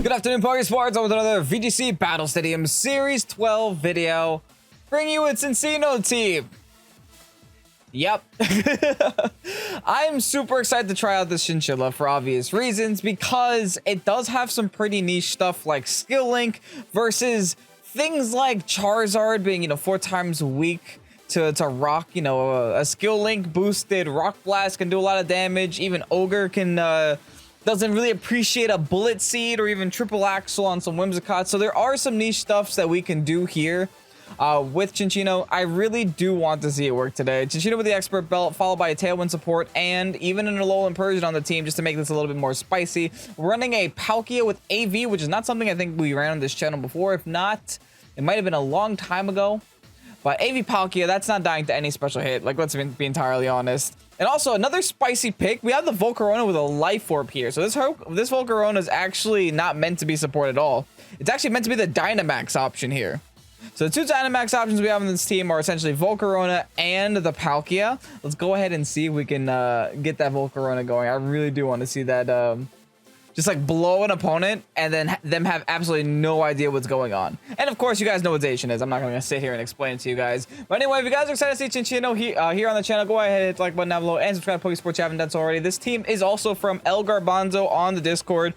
Good afternoon, Pokesports. I'm with another VGC Battle Stadium Series 12 video. Bring you its CINCCINO team. Yep. I'm super excited to try out this chinchilla for obvious reasons, because it does have some pretty niche stuff like skill link versus things like Charizard being, 4 times weak to rock. A skill link boosted Rock Blast can do a lot of damage. Even Ogre can doesn't really appreciate a Bullet Seed or even Triple Axle on some Whimsicott. So there are some niche stuffs that we can do here with CINCCINO. I really do want to see it work today. CINCCINO with the Expert Belt, followed by a Tailwind support, and even an Alolan Persian on the team just to make this a little bit more spicy. Running a Palkia with AV, which is not something I think we ran on this channel before. If not, it might have been a long time ago. But AV Palkia, that's not dying to any special hit. Like, let's be entirely honest. And also, another spicy pick. We have the Volcarona with a Life Orb here. So this Volcarona is actually not meant to be support at all. It's actually meant to be the Dynamax option here. So the two Dynamax options we have on this team are essentially Volcarona and the Palkia. Let's go ahead and see if we can get that Volcarona going. I really do want to see that just like blow an opponent and then them have absolutely no idea what's going on. And of course, you guys know what Zacian is. I'm not going to sit here and explain it to you guys. But anyway, if you guys are excited to see CINCCINO here on the channel, go ahead and hit the like button down below and subscribe to Pokesports if you haven't done so already. This team is also from El Garbanzo on the Discord,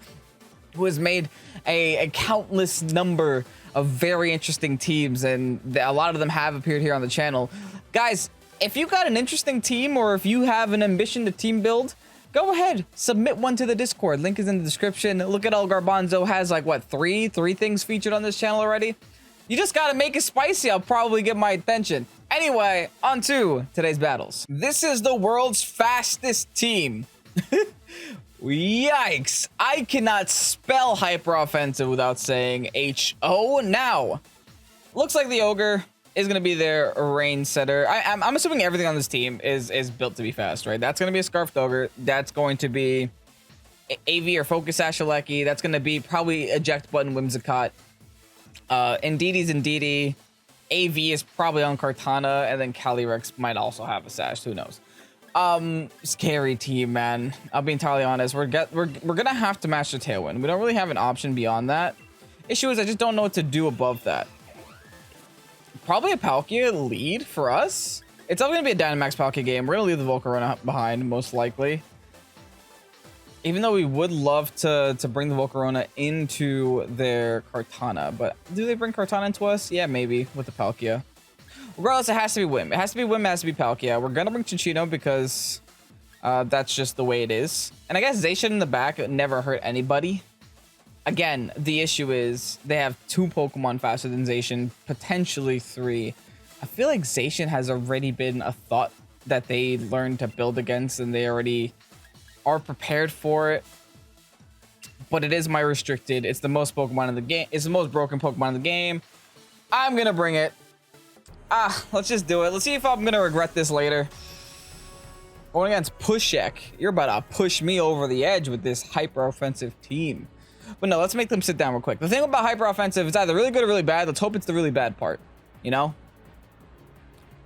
who has made a countless number of very interesting teams, and a lot of them have appeared here on the channel. Guys, if you got an interesting team or if you have an ambition to team build, go ahead, submit one to the Discord. Link is in the description. Look at El Garbanzo has like what, three things featured on this channel already. You just gotta make it spicy. I'll probably get my attention. Anyway, on to today's battles. This is the world's fastest team. Yikes, I cannot spell hyper offensive without saying H-O. Now, looks like the Ogre is going to be their rain setter. I'm assuming everything on this team is built to be fast, right? That's going to be a Scarfed Ogre. That's going to be AV or Focus Sash. That's going to be probably Eject Button Whimsicott. Indeedee's Indeedee. AV is probably on Kartana, and then Calyrex might also have a Sash. Who knows? Scary team, man. I'll be entirely honest. We're gonna have to match the Tailwind. We don't really have an option beyond that. Issue is I just don't know what to do above that. Probably a Palkia lead for us. It's all gonna be a Dynamax Palkia game. We're gonna leave the Volcarona behind, most likely. Even though we would love to bring the Volcarona into their Kartana, but do they bring Kartana into us? Yeah, maybe with the Palkia. Regardless, it has to be Whim. It has to be Whim, it has to be Palkia. We're gonna bring CINCCINO because that's just the way it is. And I guess Zacian in the back never hurt anybody. Again, the issue is they have 2 Pokemon faster than Zacian, potentially 3. I feel like Zacian has already been a thought that they learned to build against, and they already are prepared for it. But it is my restricted. It's the most Pokemon in the game. It's the most broken Pokemon in the game. I'm gonna bring it. Let's just do it. Let's see if I'm gonna regret this later. Going against Pushek. You're about to push me over the edge with this hyper offensive team. But no, let's make them sit down real quick. The thing about hyper offensive, it's either really good or really bad. Let's hope it's the really bad part,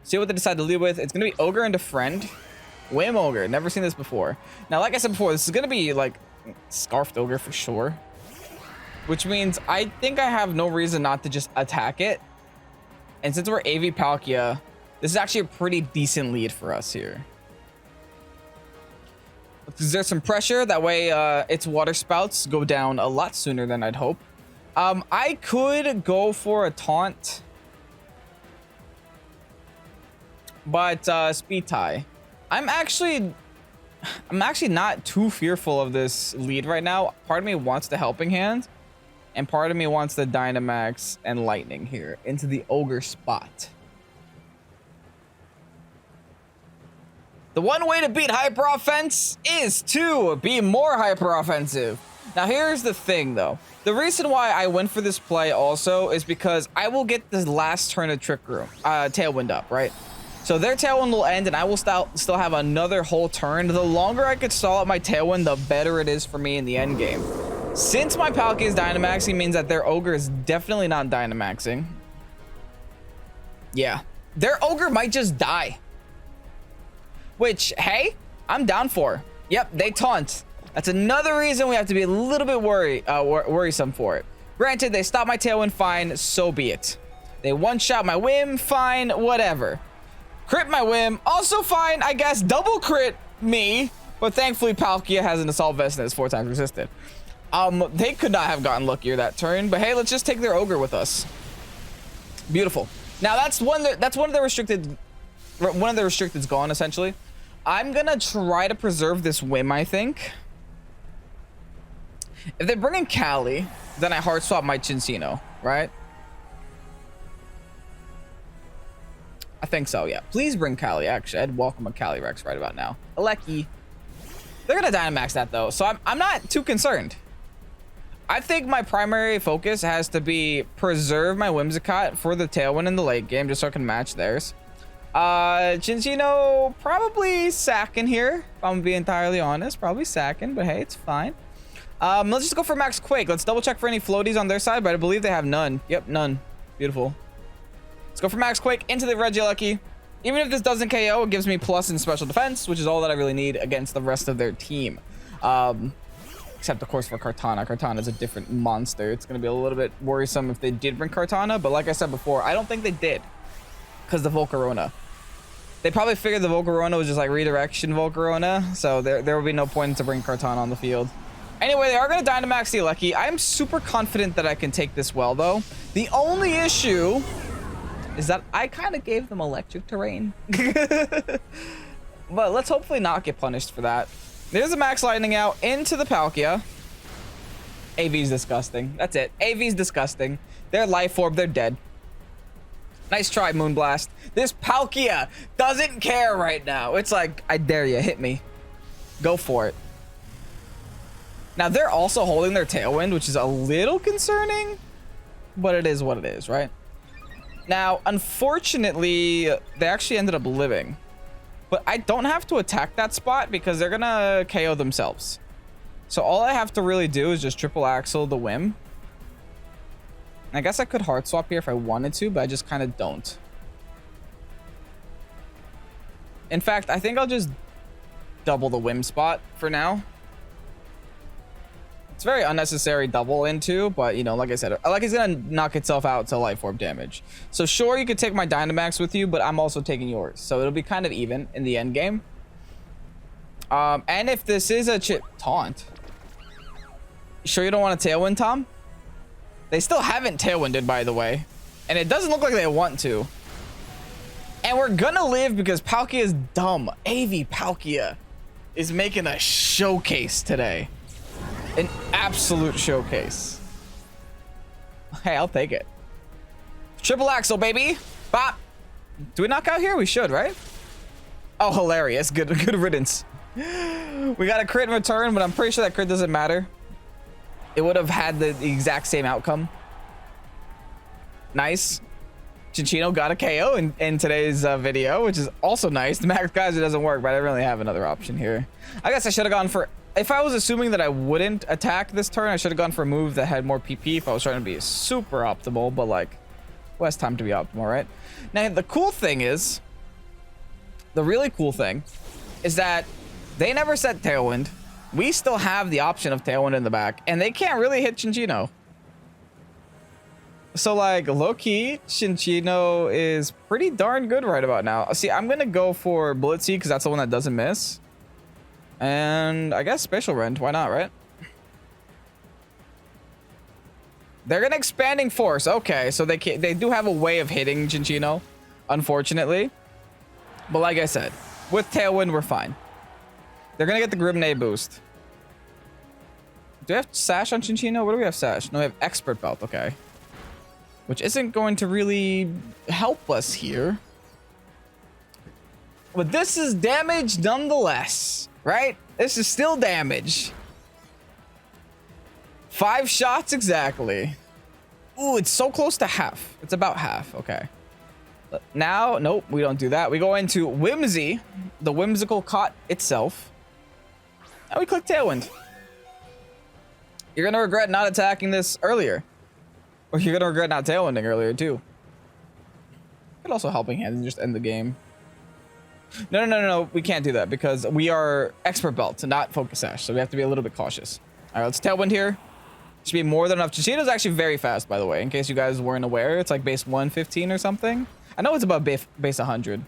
See what they decide to lead with. It's gonna be Ogre into Friend. Whim Ogre. Never seen this before. Now, like I said before, this is gonna be like Scarfed Ogre for sure. Which means I think I have no reason not to just attack it. And since we're AV Palkia, this is actually a pretty decent lead for us here. There's some pressure. That way its water spouts go down a lot sooner than I'd hope. I could go for a Taunt. But Speed Tie. I'm actually not too fearful of this lead right now. Part of me wants the Helping Hand. And part of me wants the Dynamax and Lightning here into the Ogre spot. The one way to beat hyper offense is to be more hyper offensive. Now here's the thing though. The reason why I went for this play also is because I will get the last turn of Trick Room, Tailwind up, right? So their Tailwind will end and I will still have another whole turn. The longer I could stall out my Tailwind, the better it is for me in the end game. Since my Palkia is Dynamaxing, means that their Ogre is definitely not Dynamaxing. Yeah. Their Ogre might just die. Which, hey, I'm down for. Yep, they taunt. That's another reason we have to be a little bit worrisome for it. Granted, they stopped my Tailwind, fine, so be it. They one-shot my Whim, fine, whatever. Crit my Whim, also fine, I guess. Double crit me, but thankfully Palkia has an Assault Vest and is 4 times resisted. They could not have gotten luckier that turn, but hey, let's just take their Ogre with us. Beautiful. Now that's one of the restricted. One of the restricted's gone essentially. I'm gonna try to preserve this Whim, I think. If they bring in Cali, then I hard swap my CINCCINO, right? I think so, yeah. Please bring Cali, actually. I'd welcome a Cali Rex right about now. Aleki. They're gonna Dynamax that though, so I'm not too concerned. I think my primary focus has to be preserve my Whimsicott for the Tailwind in the late game, just so I can match theirs. CINCCINO probably sacking here, if I'm gonna be entirely honest. Probably sacking, but hey, it's fine. Let's just go for Max Quake. Let's double check for any floaties on their side, but I believe they have none. Yep, none. Beautiful. Let's go for Max Quake into the Regieleki. Even if this doesn't KO, it gives me plus in special defense, which is all that I really need against the rest of their team. Except, of course, for Kartana. Kartana is a different monster. It's going to be a little bit worrisome if they did bring Kartana, but like I said before, I don't think they did because the Volcarona. They probably figured the Volcarona was just like redirection Volcarona, so there will be no point to bring Kartana on the field. Anyway, they are going to Dynamax the Aleki. I'm super confident that I can take this well, though. The only issue is that I kind of gave them electric terrain. But let's hopefully not get punished for that. There's a Max Lightning out into the Palkia. AV's disgusting. That's it. AV's disgusting. They're Life Orb. They're dead. Nice try, Moonblast. This Palkia doesn't care right now. It's like, I dare you. Hit me. Go for it. Now, they're also holding their Tailwind, which is a little concerning. But it is what it is, right? Now, unfortunately, they actually ended up living. But I don't have to attack that spot because they're gonna KO themselves. So all I have to really do is just triple axle the Whim. I guess I could hard swap here if I wanted to, but I just kind of don't. In fact, I think I'll just double the Whim spot for now. It's very unnecessary double into, but you know, like I said, like it's gonna knock itself out to Life Orb damage. So sure, you could take my Dynamax with you, but I'm also taking yours. So it'll be kind of even in the end game. And if this is a Taunt, sure you don't want a Tailwind, Tom? They still haven't Tailwinded, by the way. And it doesn't look like they want to. And we're gonna live because Palkia is dumb. AV Palkia is making a showcase today. An absolute showcase. Hey, I'll take it. Triple axle, baby. Bop. Do we knock out here? We should, right? Oh, hilarious. Good riddance. We got a crit in return, but I'm pretty sure that crit doesn't matter. It would have had the exact same outcome. Nice. CINCCINO got a KO in today's video, which is also nice. The Max Geyser doesn't work, but I don't really have another option here. I guess I should have gone for... If I was assuming that I wouldn't attack this turn, I should have gone for a move that had more PP if I was trying to be super optimal, but like, less time to be optimal, right? Now, the cool thing is, the really cool thing is that they never set Tailwind. We still have the option of Tailwind in the back, and they can't really hit CINCCINO. So like, low-key, CINCCINO is pretty darn good right about now. See, I'm going to go for Bullet Seed because that's the one that doesn't miss. And I guess Spacial Rend, why not, right? They're gonna Expanding Force. Okay, so they do have a way of hitting CINCCINO, unfortunately. But like I said, with Tailwind, we're fine. They're gonna get the Grimnay boost. Do we have Sash on CINCCINO? What do we have Sash? No, we have Expert Belt, okay. Which isn't going to really help us here. But this is damage nonetheless. Right? This is still damage. 5 shots exactly. Ooh, it's so close to half. It's about half. Okay. But now, nope, we don't do that. We go into Whimsy, the whimsical cot itself. And we click Tailwind. You're going to regret not attacking this earlier. Or you're going to regret not Tailwinding earlier too. Could also Helping Hand and just end the game. No. We can't do that because we are expert belt, not focus sash. So we have to be a little bit cautious. All right, let's Tailwind here. Should be more than enough. Cinccino's actually very fast, by the way, in case you guys weren't aware. It's like base 115 or something. I know it's about base 100.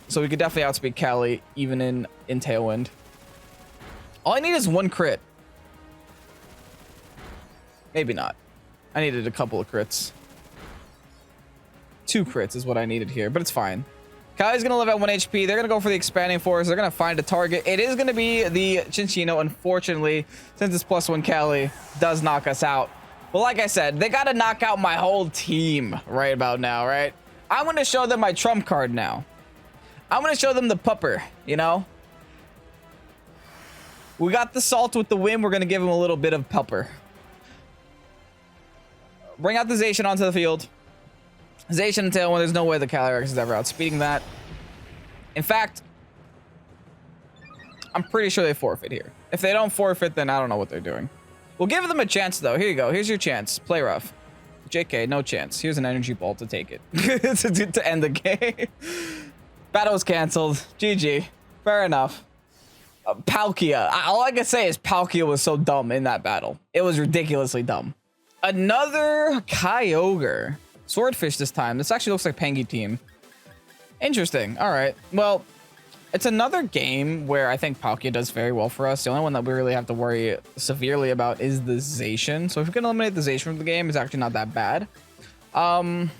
So we could definitely outspeed Cali even in Tailwind. All I need is 1 crit. Maybe not. I needed a couple of crits. 2 crits is what I needed here, but it's fine. Kali's gonna live at 1 HP. They're gonna go for the expanding force. They're gonna find a target. It is gonna be the CINCCINO, unfortunately, since it's +1 Cali does knock us out. But like I said, they gotta knock out my whole team right about now, right? I'm gonna show them my trump card now. I'm gonna show them the pupper, you know? We got the salt with the whim. We're gonna give him a little bit of pupper. Bring out the Zacian onto the field. Zacian and Tailwind, there's no way the Calyrex is ever outspeeding that. In fact, I'm pretty sure they forfeit here. If they don't forfeit, then I don't know what they're doing. We'll give them a chance, though. Here you go. Here's your chance. Play rough. JK, no chance. Here's an energy ball to take it. to end the game. Battle was canceled. GG. Fair enough. Palkia. All I can say is Palkia was so dumb in that battle. It was ridiculously dumb. Another Kyogre. Swordfish this time. This actually looks like Pangy team. Interesting. All right. Well, it's another game where I think Palkia does very well for us. The only one that we really have to worry severely about is the Zacian. So if we can eliminate the Zacian from the game, it's actually not that bad. Cinccino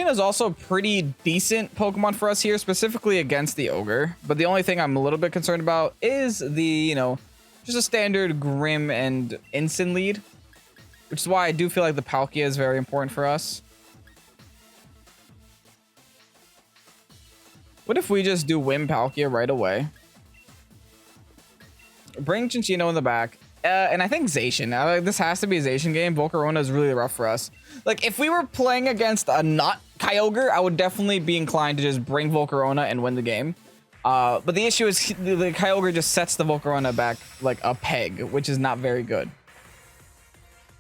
is also a pretty decent Pokemon for us here, specifically against the Ogre. But the only thing I'm a little bit concerned about is the, you know, just a standard Grim and Instant lead. Which is why I do feel like the Palkia is very important for us. What if we just do Whim Palkia right away? Bring CINCCINO in the back. And I think Zacian. This has to be a Zacian game. Volcarona is really rough for us. Like, if we were playing against a not Kyogre, I would definitely be inclined to just bring Volcarona and win the game. But the issue is the Kyogre just sets the Volcarona back like a peg, which is not very good.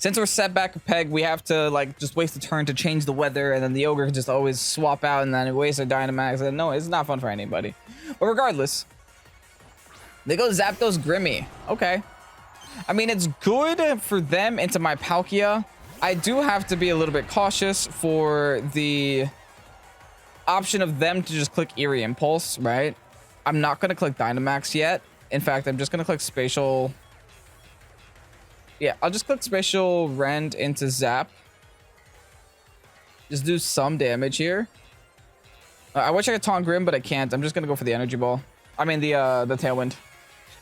Since we're set back a peg, we have to like just waste a turn to change the weather, and then the Ogre can just always swap out, and then it wastes our Dynamax. And no, it's not fun for anybody. But regardless, they go Zapdos Grimmy. Okay. I mean, it's good for them into my Palkia. I do have to be a little bit cautious for the option of them to just click Eerie Impulse, right? I'm not going to click Dynamax yet. In fact, I'm just going to click Spacial... Yeah, I'll just click Spacial Rend into Zap. Just do some damage here. I wish I could Taunt Grim, but I can't. I'm just going to go for the Energy Ball. I mean, the Tailwind.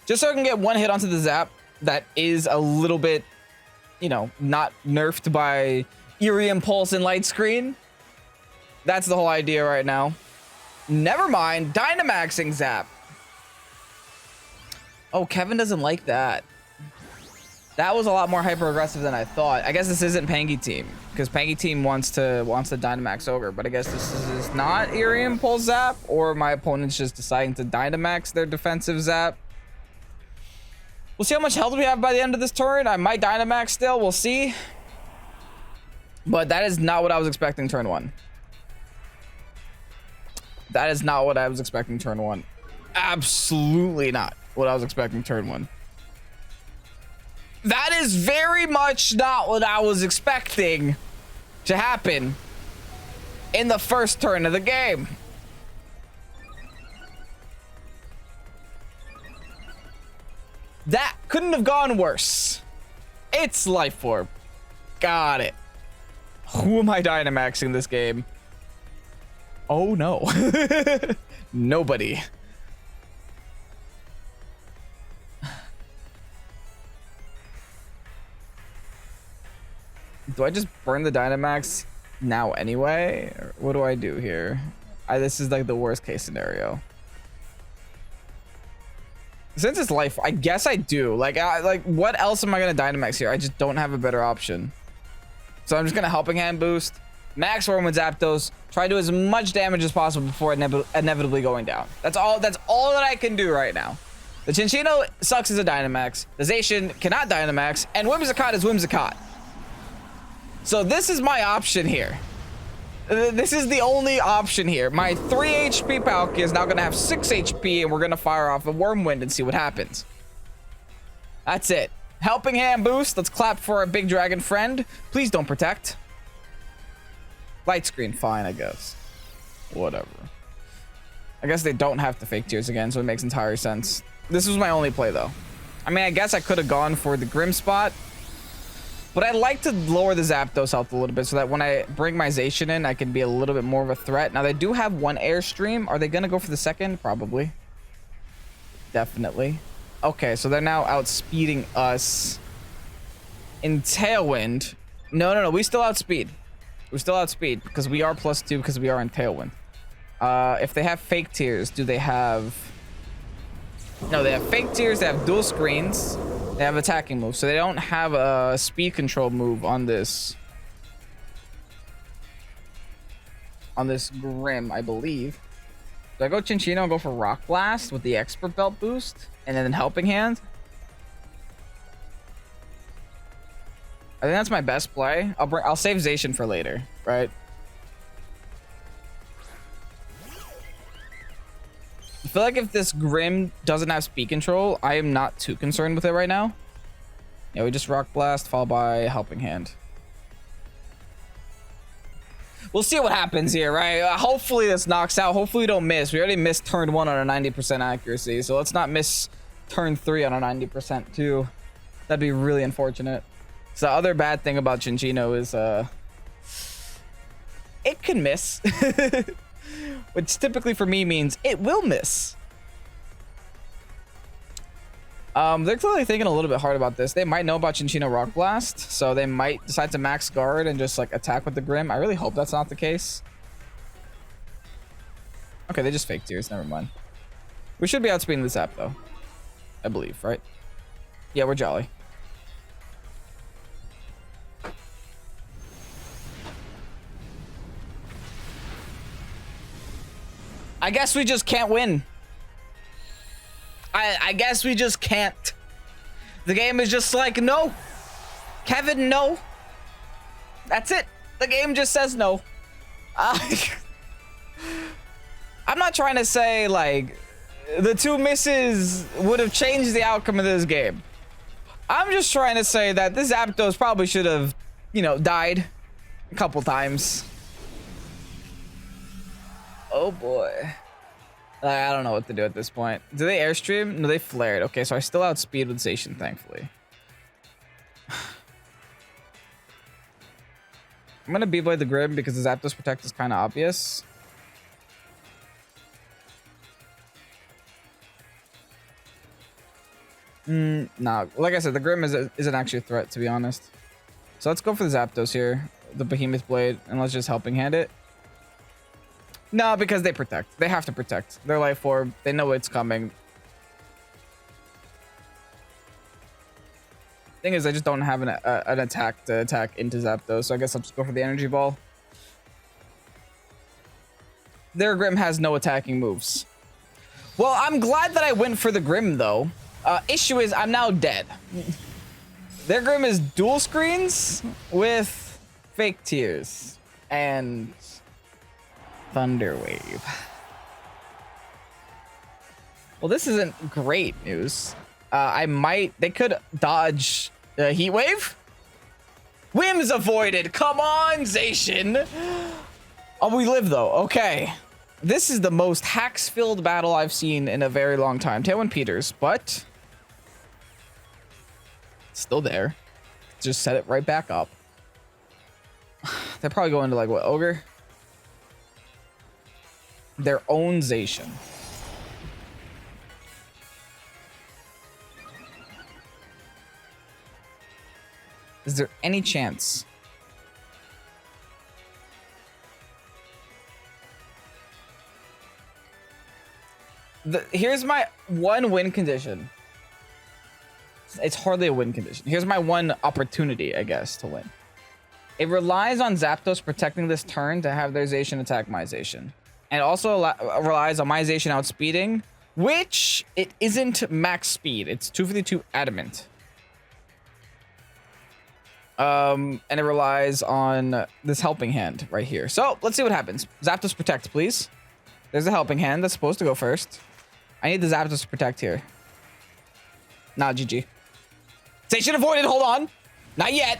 Just so I can get one hit onto the Zap that is a little bit, you know, not nerfed by Eerie Impulse and Light Screen. That's the whole idea right now. Never mind. Dynamaxing Zap. Oh, Kevin doesn't like that. That was a lot more hyper aggressive than I thought. I guess this isn't Pangy Team, because Pangy Team wants to Dynamax Ogre, but I guess this is not Eerie Impulse Zap, or my opponent's just deciding to Dynamax their defensive Zap. We'll see how much health we have by the end of this turn. I might Dynamax still. We'll see. But that is not what I was expecting turn 1. That is not what I was expecting turn 1. Absolutely not what I was expecting turn 1. That is very much not what I was expecting to happen in the first turn of the game. That couldn't have gone worse. It's Life Form. Got it. Who am I Dynamaxing this game? Oh no. Nobody. Do I just burn the Dynamax now anyway? Or what do I do here? This is like the worst case scenario. Since it's life, I guess I do. Like what else am I gonna Dynamax here? I just don't have a better option. So I'm just gonna Helping Hand boost, Max Form with Zapdos, try to do as much damage as possible before inevitably going down. That's all that I can do right now. The CINCCINO sucks as a Dynamax. The Zacian cannot Dynamax, and Whimsicott is Whimsicott. So this is my option here. This is the only option here. My 3 HP Palkia is now going to have 6 HP, and we're going to fire off a Whirlwind and see what happens. That's it. Helping Hand boost. Let's clap for our big dragon friend. Please don't protect. Light screen. Fine, I guess. Whatever. I guess they don't have to fake tears again, so it makes entire sense. This was my only play, though. I mean, I guess I could have gone for the Grim spot, but I like to lower the Zapdos health a little bit so that when I bring my Zacian in, I can be a little bit more of a threat. Now, they do have one Airstream. Are they going to go for the second? Probably. Definitely. Okay, so they're now outspeeding us in Tailwind. No. We still outspeed. We still outspeed because we are +2 because we are in Tailwind. If they have fake tears, do they have... No, they have fake tears. They have dual screens. They have attacking moves. So they don't have a speed control move on this. On this Grim, I believe. Do I go CINCCINO and go for Rock Blast with the Expert Belt boost? And then Helping Hand? I think that's my best play. I'll save Zacian for later, right? I feel like if this Grim doesn't have speed control, I am not too concerned with it right now. Yeah, we just Rock Blast followed by Helping Hand. We'll see what happens here, right? Hopefully this knocks out. Hopefully we don't miss. We already missed turn 1 on a 90% accuracy, so let's not miss turn 3 on a 90% too. That'd be really unfortunate. So the other bad thing about CINCCINO is it can miss. Which typically for me means it will miss. They're clearly thinking a little bit hard about this. They might know about CINCCINO Rock Blast, so they might decide to max guard and just like attack with the Grim. I really hope that's not the case. Okay, they just fake tears. Never mind. We should be outspeeding this app though, I believe, right? Yeah, we're jolly. I guess we just can't win. I guess we just can't. The game is just like, no. Kevin, no. That's it. The game just says no. I'm not trying to say, like, the 2 misses would have changed the outcome of this game. I'm just trying to say that this Zapdos probably should have, you know, died a couple times. Oh boy. I don't know what to do at this point. Do they Airstream? No, they flared. Okay, so I still outspeed with Zacian, thankfully. I'm gonna B-Blade the Grim because the Zapdos Protect is kind of obvious. Nah, like I said, the Grim isn't actually a threat, to be honest. So let's go for the Zapdos here, the Behemoth Blade, and let's just Helping Hand it. No, because they protect. They have to protect. Their life orb. They know it's coming. Thing is, I just don't have an attack to attack into Zapdos, so I guess I'll just go for the Energy Ball. Their Grim has no attacking moves. Well, I'm glad that I went for the Grim, though. Issue is, I'm now dead. Their Grim is dual screens with fake tears and Thunder Wave. Well, this isn't great news. They could dodge Heat Wave. Whims avoided. Come on, Zacian. Oh, we live though. Okay. This is the most hacks-filled battle I've seen in a very long time. Tailwind Peters, but still there. Just set it right back up. They're probably going to like what, Ogre? Their own Zacian. Is there any chance? Here's my one win condition. It's hardly a win condition. Here's my one opportunity, I guess, to win. It relies on Zapdos protecting this turn to have their Zacian attack my Zacian. And it also relies on my Zacian outspeeding, which it isn't max speed. It's 252 Adamant. And it relies on this helping hand right here. So let's see what happens. Zapdos protect, please. There's a helping hand that's supposed to go first. I need the Zapdos to protect here. Not GG. Zacian avoided. Hold on. Not yet.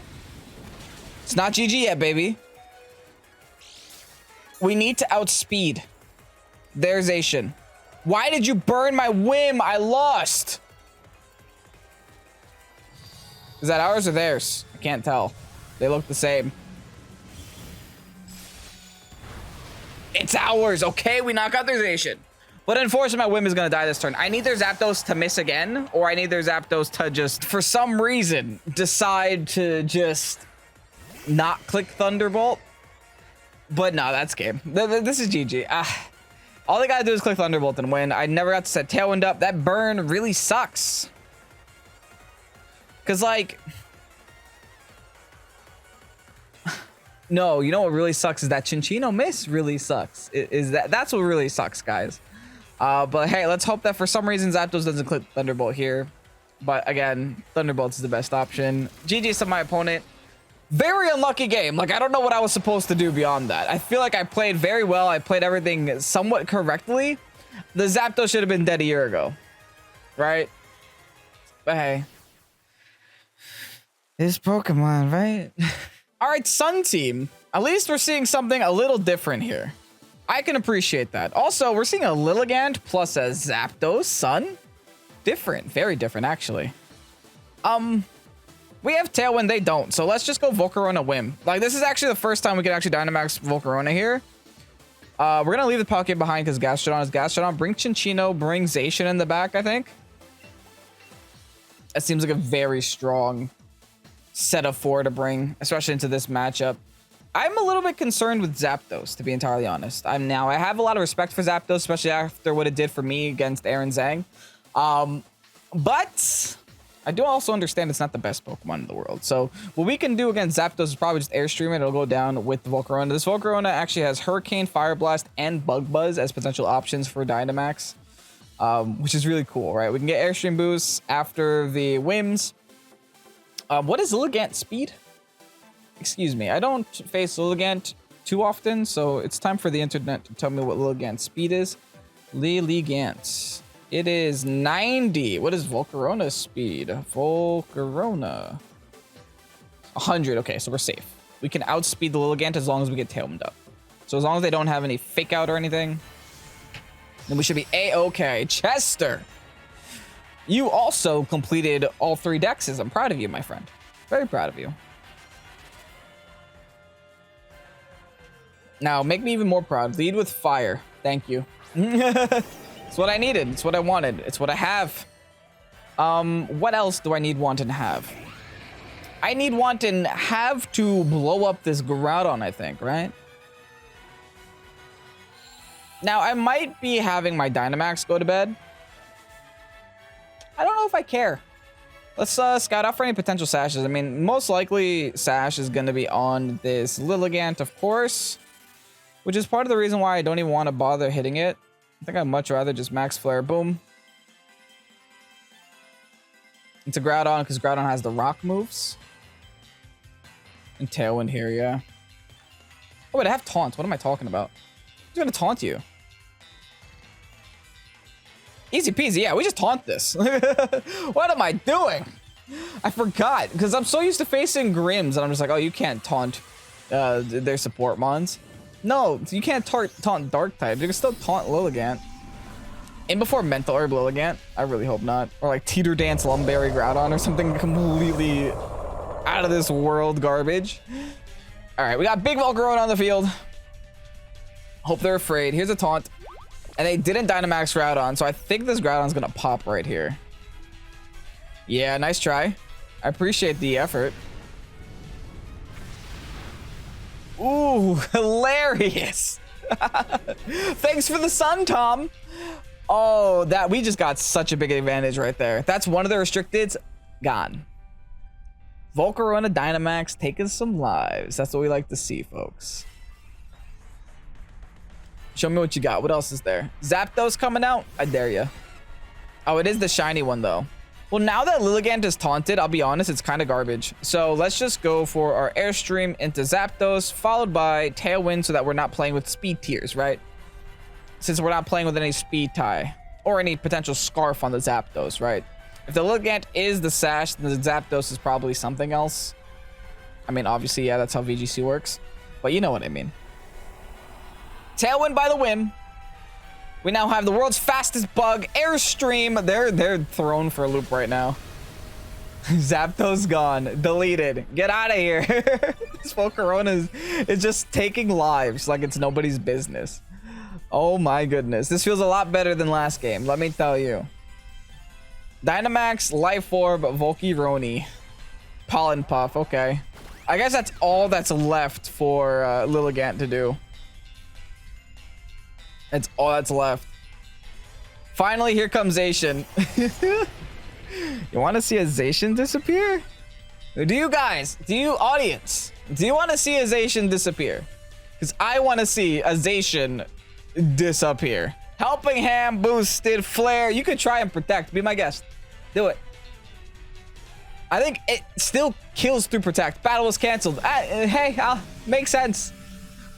It's not GG yet, baby. We need to outspeed. There's Zacian. Why did you burn my whim? I lost. Is that ours or theirs? I can't tell. They look the same. It's ours. Okay, we knock out their Zacian. But unfortunately, my whim is going to die this turn. I need their Zapdos to miss again, or I need their Zapdos to just, for some reason, decide to just not click Thunderbolt. But no, that's game. This is GG. All they got to do is click Thunderbolt and win. I never got to set Tailwind up. That burn really sucks. Because, like... No, you know what really sucks is that CINCCINO miss really sucks. That's what really sucks, guys. But hey, let's hope that for some reason Zapdos doesn't click Thunderbolt here. But again, Thunderbolt is the best option. GG's to my opponent. Very unlucky game. Like, I don't know what I was supposed to do beyond that. I feel like I played very well. I played everything somewhat correctly. The Zapdos should have been dead a year ago. Right? But hey. It's Pokemon, right? All right, Sun Team. At least we're seeing something a little different here. I can appreciate that. Also, we're seeing a Lilligant plus a Zapdos Sun. Different. Very different, actually. We have Tailwind, they don't. So let's just go Volcarona Whim. Like, this is actually the first time we can actually Dynamax Volcarona here. We're going to leave the Palkia behind because Gastrodon is Gastrodon. Bring CINCCINO, bring Zacian in the back, I think. That seems like a very strong set of 4 to bring, especially into this matchup. I'm a little bit concerned with Zapdos, to be entirely honest. I have a lot of respect for Zapdos, especially after what it did for me against Aaron Zhang. But I do also understand it's not the best Pokemon in the world. So what we can do against Zapdos is probably just Airstream it. It'll go down with the Volcarona. This Volcarona actually has Hurricane, Fire Blast, and Bug Buzz as potential options for Dynamax, which is really cool, right? We can get Airstream boosts after the Whims. What is Lilligant speed? Excuse me, I don't face Lilligant too often, so it's time for the internet to tell me what Lilligant speed is. Lilligant. It is 90. What is Volcarona's speed? Volcarona. 100. Okay, so we're safe. We can outspeed the Lilligant as long as we get Tailwind up. So as long as they don't have any fake out or anything, then we should be A-okay. Chester! You also completed all 3 dexes. I'm proud of you, my friend. Very proud of you. Now, make me even more proud. Lead with fire. Thank you. It's what I needed. It's what I wanted. It's what I have. What else do I need, want, and have? I need, want, and have to blow up this Groudon, I think, right? Now, I might be having my Dynamax go to bed. I don't know if I care. Let's scout out for any potential Sashes. I mean, most likely Sash is going to be on this Lilligant, of course, which is part of the reason why I don't even want to bother hitting it. I think I'd much rather just Max Flare. Boom. Into Groudon, because Groudon has the rock moves. And Tailwind here, yeah. Oh, wait, I have Taunt. What am I talking about? Who's going to taunt you? Easy peasy, yeah, we just taunt this. What am I doing? I forgot, because I'm so used to facing Grims, and I'm just like, oh, you can't taunt their support mons. No, you can't taunt Dark type. You can still taunt Lilligant. In before Mental Herb Lilligant? I really hope not. Or like Teeter Dance Lumberry Groudon or something completely out of this world garbage. All right, we got Big Volcarona on the field. Hope they're afraid. Here's a taunt. And they didn't Dynamax Groudon, so I think this Groudon's gonna pop right here. Yeah, nice try. I appreciate the effort. Ooh, hilarious. Thanks for the sun, Tom. Oh, that we just got such a big advantage right there. That's one of the restricteds gone. Volcarona Dynamax taking some lives. That's what we like to see, folks. Show me what you got. What else is there? Zapdos coming out? I dare you. Oh, it is the shiny one, though. Well, now that Lilligant is taunted, I'll be honest, it's kind of garbage. So let's just go for our Airstream into Zapdos, followed by Tailwind, so that we're not playing with speed tiers, right? Since we're not playing with any speed tie or any potential scarf on the Zapdos, right? If the Lilligant is the Sash, then the Zapdos is probably something else. I mean, obviously, yeah, that's how VGC works. But you know what I mean. Tailwind by the Whim. We now have the world's fastest bug, Airstream. They're thrown for a loop right now. Zapdos gone. Deleted. Get out of here. This Volcarona is just taking lives like it's nobody's business. Oh my goodness. This feels a lot better than last game, let me tell you. Dynamax, Life Orb, Volcarona. Pollen Puff, okay. I guess that's all that's left for Lilligant to do. That's all that's left. Finally, here comes Zacian. You want to see a Zacian disappear? Do you guys, audience, do you want to see a Zacian disappear? Because I want to see a Zacian disappear. Helping Hand, boosted, flare. You could try and protect. Be my guest. Do it. I think it still kills through protect. Battle was canceled. Hey, makes sense.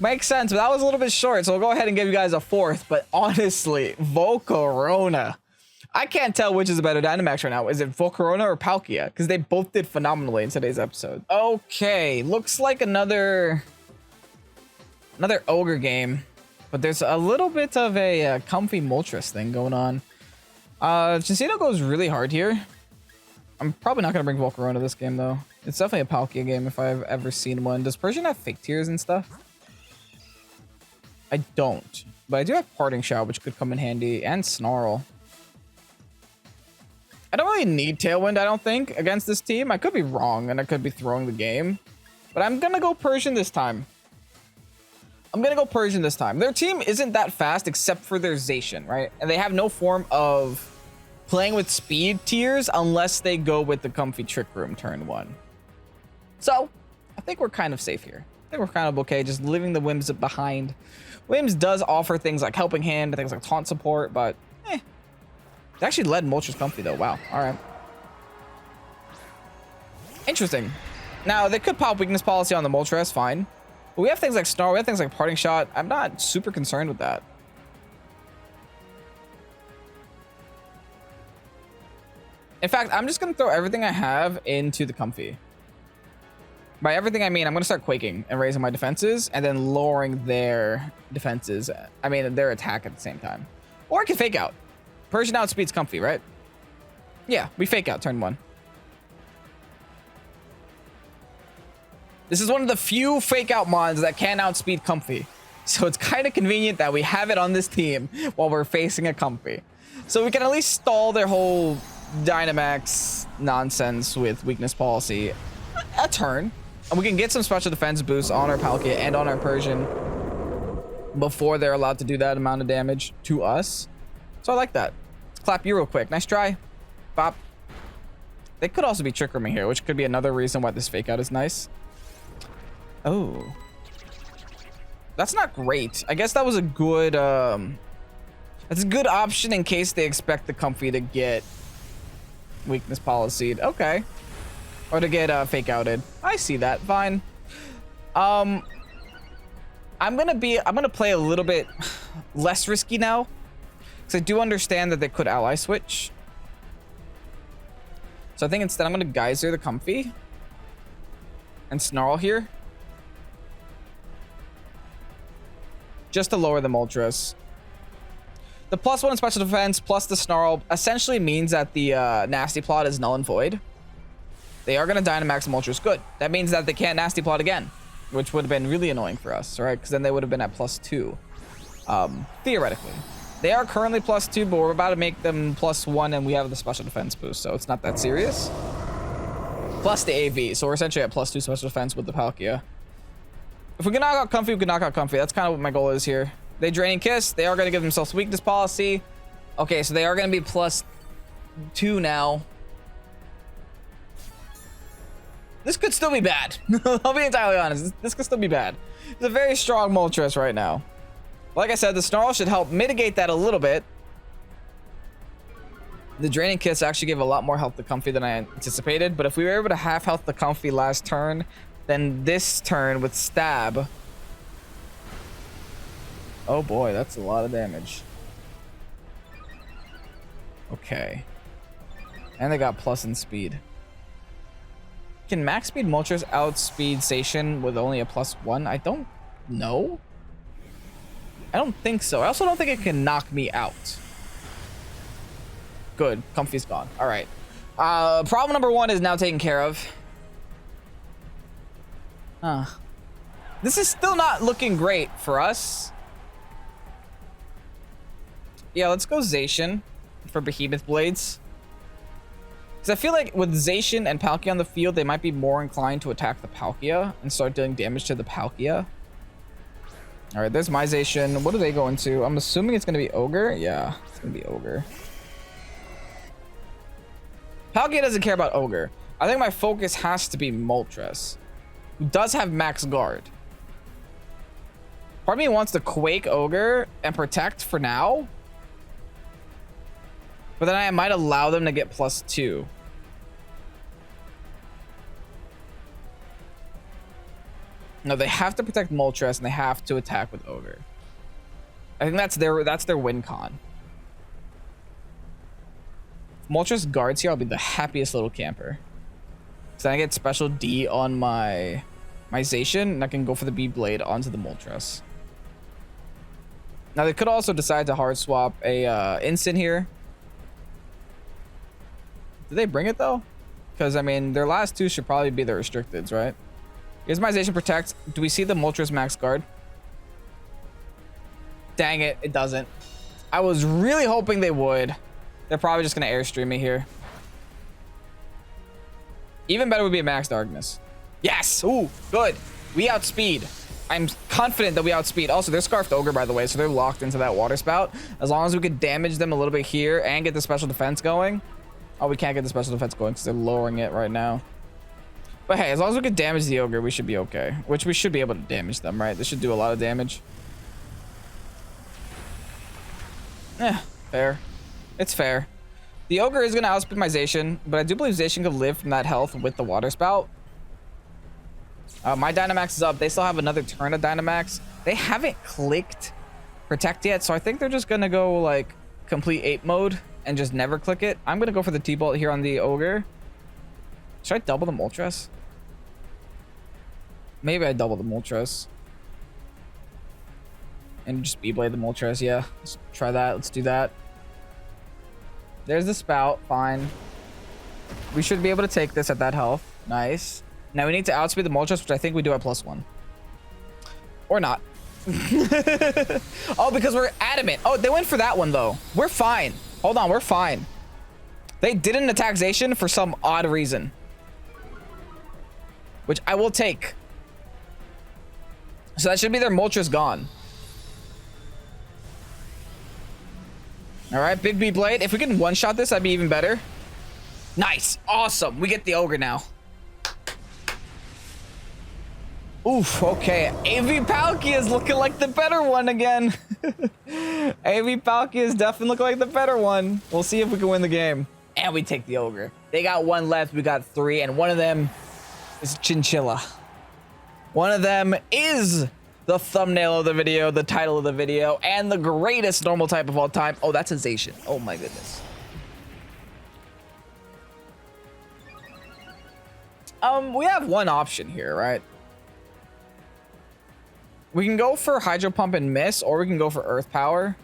Makes sense, but that was a little bit short, so we'll go ahead and give you guys a fourth. But honestly, Volcarona. I can't tell which is a better Dynamax right now. Is it Volcarona or Palkia? Because they both did phenomenally in today's episode. Okay, looks like another Ogre game. But there's a little bit of a Comfey Moltres thing going on. CINCCINO goes really hard here. I'm probably not going to bring Volcarona this game, though. It's definitely a Palkia game if I've ever seen one. Does Persian have fake tears and stuff? I don't. But I do have Parting Shot, which could come in handy. And Snarl. I don't really need Tailwind, I don't think, against this team. I could be wrong, and I could be throwing the game. But I'm going to go Persian this time. Their team isn't that fast except for their Zacian, right? And they have no form of playing with speed tiers unless they go with the Comfey Trick Room turn 1. So, I think we're kind of safe here. I think we're kind of okay, just leaving the Whims behind. Whims does offer things like Helping Hand, things like Taunt support, but It actually led Moltres Comfey, though. Wow. All right. Interesting. Now, they could pop Weakness Policy on the Moltres, fine. But we have things like Snarl, we have things like Parting Shot. I'm not super concerned with that. In fact, I'm just going to throw everything I have into the Comfey. By everything I mean, I'm going to start Quaking and raising my defenses and then lowering their defenses. I mean, their attack at the same time. Or I can Fake Out. Persian outspeeds Comfey, right? Yeah, we Fake Out turn 1. This is one of the few Fake Out mons that can outspeed Comfey. So it's kind of convenient that we have it on this team while we're facing a Comfey. So we can at least stall their whole Dynamax nonsense with Weakness Policy a turn. And we can get some special defense boosts on our Palkia and on our Persian before they're allowed to do that amount of damage to us. So I like that. Let's clap you real quick. Nice try. Bop. They could also be Trick Rooming here, which could be another reason why this Fake Out is nice. Oh. That's not great. I guess that was a good, that's a good option in case they expect the Comfey to get Weakness Policy'd. Okay. Or to get Fake Outed. I see that. Fine. I'm gonna play a little bit less risky now. Because I do understand that they could ally switch. So I think instead I'm gonna Geyser the Comfey. And Snarl here. Just to lower the Moltres. The +1 special defense plus the Snarl essentially means that the Nasty Plot is null and void. They are going to Dynamax Moltres. Good. That means that they can't Nasty Plot again, which would have been really annoying for us, right? Because then they would have been at +2, theoretically. They are currently +2, but we're about to make them +1, and we have the special defense boost, so it's not that serious. Plus the AV, so we're essentially at +2 special defense with the Palkia. If we can knock out Comfey, we can knock out Comfey. That's kind of what my goal is here. They Draining Kiss. They are going to give themselves Weakness Policy. Okay, so they are going to be +2 now. This could still be bad. I'll be entirely honest. This could still be bad. It's a very strong Moltres right now. Like I said, the Snarl should help mitigate that a little bit. The draining kits actually gave a lot more health to Comfey than I anticipated, but if we were able to half health the Comfey last turn, then this turn with stab. Oh boy, that's a lot of damage. Okay. And they got plus in speed. Can max speed Moltres outspeed Zacian with only a +1? I don't know. I don't think so. I also don't think it can knock me out. Good. Comfey's gone. All right. Problem number 1 is now taken care of. This is still not looking great for us. Yeah, let's go Zacian for Behemoth Blades. Because I feel like with Zacian and Palkia on the field, they might be more inclined to attack the Palkia and start dealing damage to the Palkia. All right, there's my Zacian. What do they go into? I'm assuming it's going to be Ogre. Yeah, it's going to be Ogre. Palkia doesn't care about Ogre. I think my focus has to be Moltres, who does have max guard. Part of me wants to Quake Ogre and Protect for now. But then I might allow them to get +2. No, they have to protect Moltres and they have to attack with Ogre. I think that's their win con. If Moltres guards here, I'll be the happiest little camper. So then I get special D on my Zacian, and I can go for the B-Blade onto the Moltres. Now they could also decide to hard swap a instant here. Did they bring it though? Because I mean, their last 2 should probably be the restricteds, right? Here's my Zacian Protect. Do we see the Moltres max guard? Dang it, it doesn't. I was really hoping they would. They're probably just gonna airstream me here. Even better would be a max darkness. Yes! Ooh, good. We outspeed. I'm confident that we outspeed. Also, they're Scarfed Ogre, by the way, so they're locked into that water spout. As long as we could damage them a little bit here and get the special defense going. Oh, we can't get the special defense going because they're lowering it right now. But hey, as long as we can damage the Ogre, we should be okay. Which we should be able to damage them, right? This should do a lot of damage. Fair. It's fair. The Ogre is going to outspeed my Zacian, but I do believe Zacian could live from that health with the water spout. My Dynamax is up. They still have another turn of Dynamax. They haven't clicked Protect yet, so I think they're just going to go like complete ape mode and just never click it. I'm going to go for the T-Bolt here on the Ogre. Should I double the Moltres? Maybe I double the Moltres. And just B-Blade the Moltres, yeah. Let's try that. Let's do that. There's the spout. Fine. We should be able to take this at that health. Nice. Now we need to outspeed the Moltres, which I think we do at +1. Or not. Oh, because we're adamant. Oh, they went for that one, though. We're fine. Hold on, we're fine. They didn't attack Zacian for some odd reason. Which I will take. So that should be their Moltres gone. Alright, big B-Blade. If we can one-shot this, that'd be even better. Nice. Awesome. We get the Ogre now. Oof, okay. AV Palkia is looking like the better one again. AV Palkia is definitely looking like the better one. We'll see if we can win the game. And we take the Ogre. They got 1 left. We got 3. And one of them is Chinchilla. One of them is the thumbnail of the video, the title of the video, and the greatest normal type of all time. Oh, that's a Zacian. Oh my goodness. We have one option here, right? We can go for Hydro Pump and miss, or we can go for Earth Power.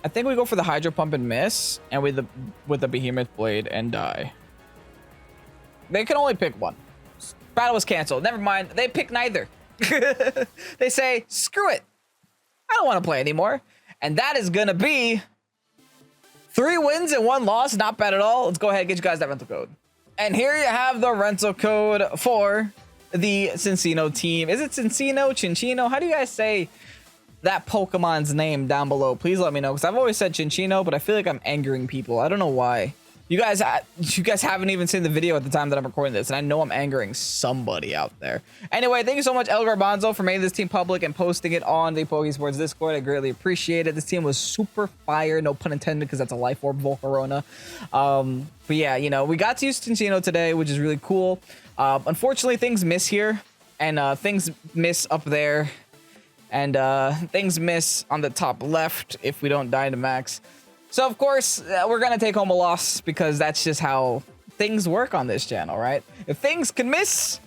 I think we go for the Hydro Pump and miss, and with the Behemoth Blade and die. They can only pick one. Battle was canceled. Never mind. They pick neither. They say, screw it. I don't want to play anymore. And that is going to be 3 wins and 1 loss. Not bad at all. Let's go ahead and get you guys that rental code. And here you have the rental code for the CINCCINO team. Is it CINCCINO? CINCCINO? How do you guys say that Pokemon's name down below? Please let me know, because I've always said CINCCINO, but I feel like I'm angering people. I don't know why. You guys haven't even seen the video at the time that I'm recording this, and I know I'm angering somebody out there. Anyway, thank you so much, El Garbanzo, for making this team public and posting it on the Pokesports Discord. I greatly appreciate it. This team was super fire, no pun intended, because that's a Life Orb Volcarona. But yeah, you know, we got to use CINCCINO today, which is really cool. Unfortunately, things miss here, and things miss up there, and things miss on the top left if we don't Dynamax. So, of course, we're going to take home a loss because that's just how things work on this channel, right? If things can miss,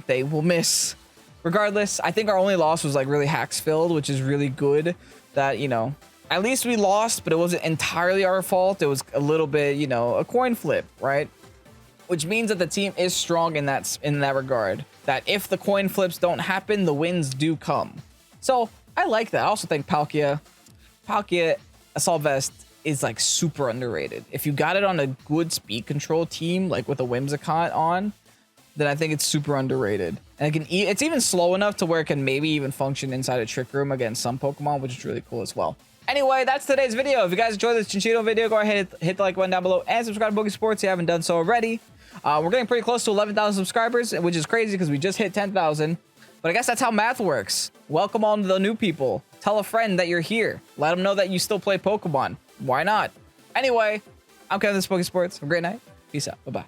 they will miss. Regardless, I think our only loss was like really hacks filled, which is really good that, you know, at least we lost, but it wasn't entirely our fault. It was a little bit, you know, a coin flip, right? Which means that the team is strong in that regard. That if the coin flips don't happen, the wins do come. So, I like that. I also think Palkia Assault Vest is like super underrated. If you got it on a good speed control team, like with a Whimsicott on, then I think it's super underrated. And it's even slow enough to where it can maybe even function inside a Trick Room against some Pokemon, which is really cool as well. Anyway, that's today's video. If you guys enjoyed this CINCCINO video, go ahead and hit the like button down below and subscribe to Pokesports if you haven't done so already. We're getting pretty close to 11,000 subscribers, which is crazy because we just hit 10,000. But I guess that's how math works. Welcome on the new people. Tell a friend that you're here. Let them know that you still play Pokemon. Why not? Anyway, I'm Kevin, this is Pokesports. Have a great night. Peace out. Bye-bye.